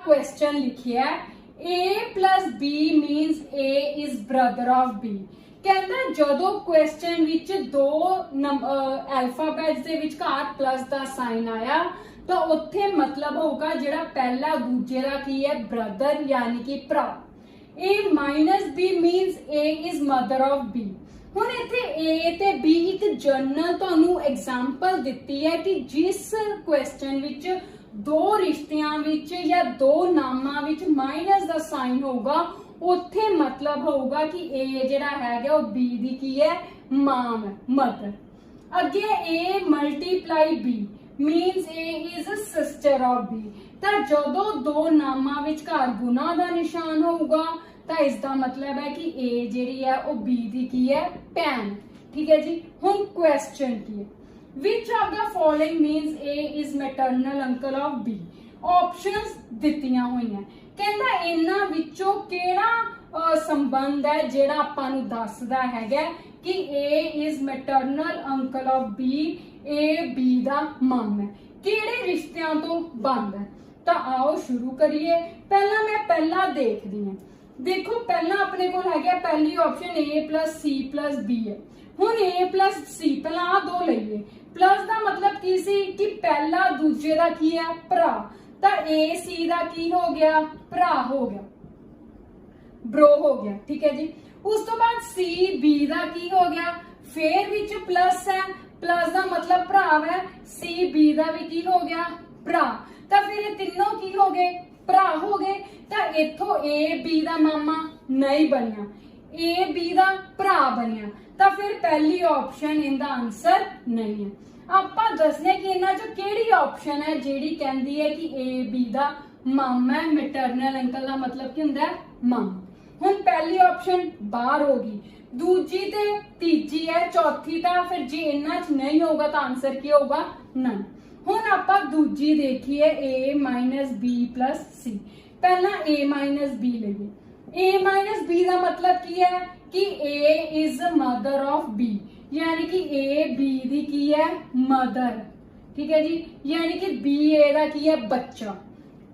Question लिखिया A plus B मीनस A is brother of B। कहता जदों क्वेश्चन विच दो अल्फाबेट्स दे विचकार प्लस दा साइन आया तो उत्थे मतलब होगा जिहड़ा पहला दूजे दा की है ब्रदर यानी कि भरा। A minus B मीनस A is mother of B। हुण इत्थे A ते B एक जनरल तुहानू एग्जाम्पल दिती है कि जिस क्वेश्चन विच दो रिश्तियां विच या दो नामां विच माइनस दा साइन होगा उत्थे मतलब होगा कि A जिहड़ा है वो B दी की है मां है मदर। अगे A multiply B मीनस A is sister of B। तो जदों दो नामां विचकार गुना दा निशान होगा तो इसका मतलब है कि A जिहड़ी है वो B दी की है भैन। ठीक है जी। हुण क्वेश्चन की है which of the following means A is maternal uncle of B। Options दित्तियां हुई हैं। कहता इन्हां विचों किहड़ा संबंध है जिहड़ा आपां नूं दसदा हैगा कि A is maternal uncle of B, A B दा मामा है, किहड़े रिश्तियां तो बनदा है। तो आओ शुरू करिए। पहला मैं पहला देखदी हां। देखो पहला अपने को है पहली option A plus C plus B है। हुण A प्लस C पहला आ दो लईए प्लस दा मतलब की सी कि पहला दूजे दा की है भरा। तो A C दा की हो गया भरा हो गया ब्रो हो गया। ठीक है जी। उस तो बाद C B दा की हो गया फिर विच प्लस है प्लस दा मतलब भरा है C B दा भी की हो गया भरा। तो फिर ये तीनों की हो गए भरा हो गए। तो इथों A B दा मामा नहीं बनिया A B दा भरा बनिया। तो फिर पहली ऑप्शन इनका आंसर नहीं है। आपां दसने कि इन्हां चों किहड़ी ऑप्शन है जिहड़ी कहंदी है कि A B दा मामा है मैटरनल अंकल दा मतलब की हुंदा है मामा। हुण पहली ऑप्शन बाहर होगी दूजी ते तीजी है चौथी ता फिर जे इन्हां च नहीं होगा तो आंसर की होगा नन। हुण आपां दूजी देखिए A minus B plus C। पहला A minus B लईए। A minus B का मतलब की है कि A is mother of B यानी कि A B दी की है मदर। ठीक है जी। यानी कि B A दा की है बच्चा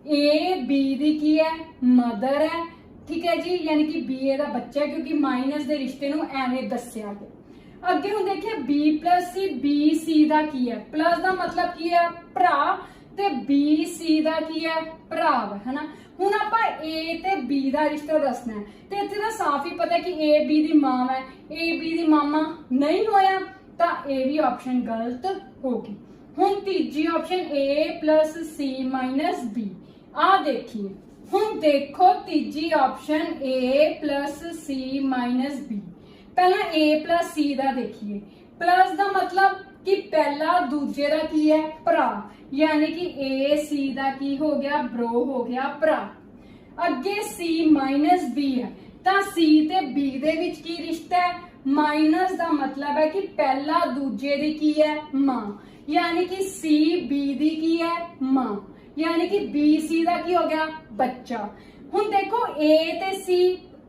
A B दी की है मदर है। ठीक है जी। यानी कि B A दा बच्चा है क्योंकि माइनस दे रिश्ते नूं एवें दस्सिया गया। अगे हुण देखिए B plus C B C दा की है प्लस दा मतलब की है भरा ते B C दा की है भरा है ना। हुण आपां A ते B दा रिश्ता दसना है ते इत्थे तां साफ ही पता है कि A B दी मां है A B दी मामा नहीं होया तो A भी ऑप्शन गलत होगी। हुण तीजी option A plus C minus B आ देखिए। हुण देखो तीजी option A plus C minus B। पहला A प्लस C दा देखिए प्लस दा मतलब कि पहला दूजे दा की है भरा यानी कि A C दा की हो गया ब्रो हो गया भरा। अगे C माइनस B है तो C ते B दे विच की रिश्ता है माइनस दा मतलब है कि पहला दूजे दी की है मां यानी कि C B दी की है मां यानी कि B C दा की हो गया बच्चा। हुण देखो A ते C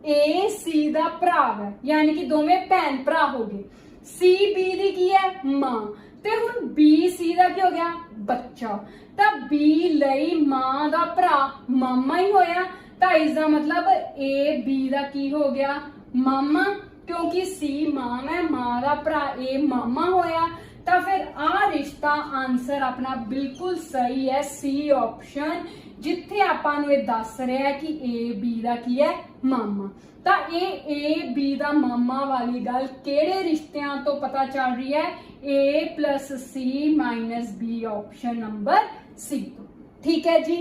A C दा भरा है यानी कि दोवें भैन भरा हो गए। C B दी की है मां ते हुण B C दा की हो गया बच्चा। तो B लई मां दा भरा मामा ही होया तो इसका मतलब A B दा की हो गया मामा क्योंकि C मां है मां दा भरा A मामा होया। तो फिर आ रिश्ता आंसर अपना बिल्कुल सही है C ऑप्शन जिथे आपां नूं दस रहा है कि A B दा की है मामा। तो A B दा मामा वाली गल किहड़े रिश्तियां तो पता चल रही है A plus C minus B option number C। ठीक है जी।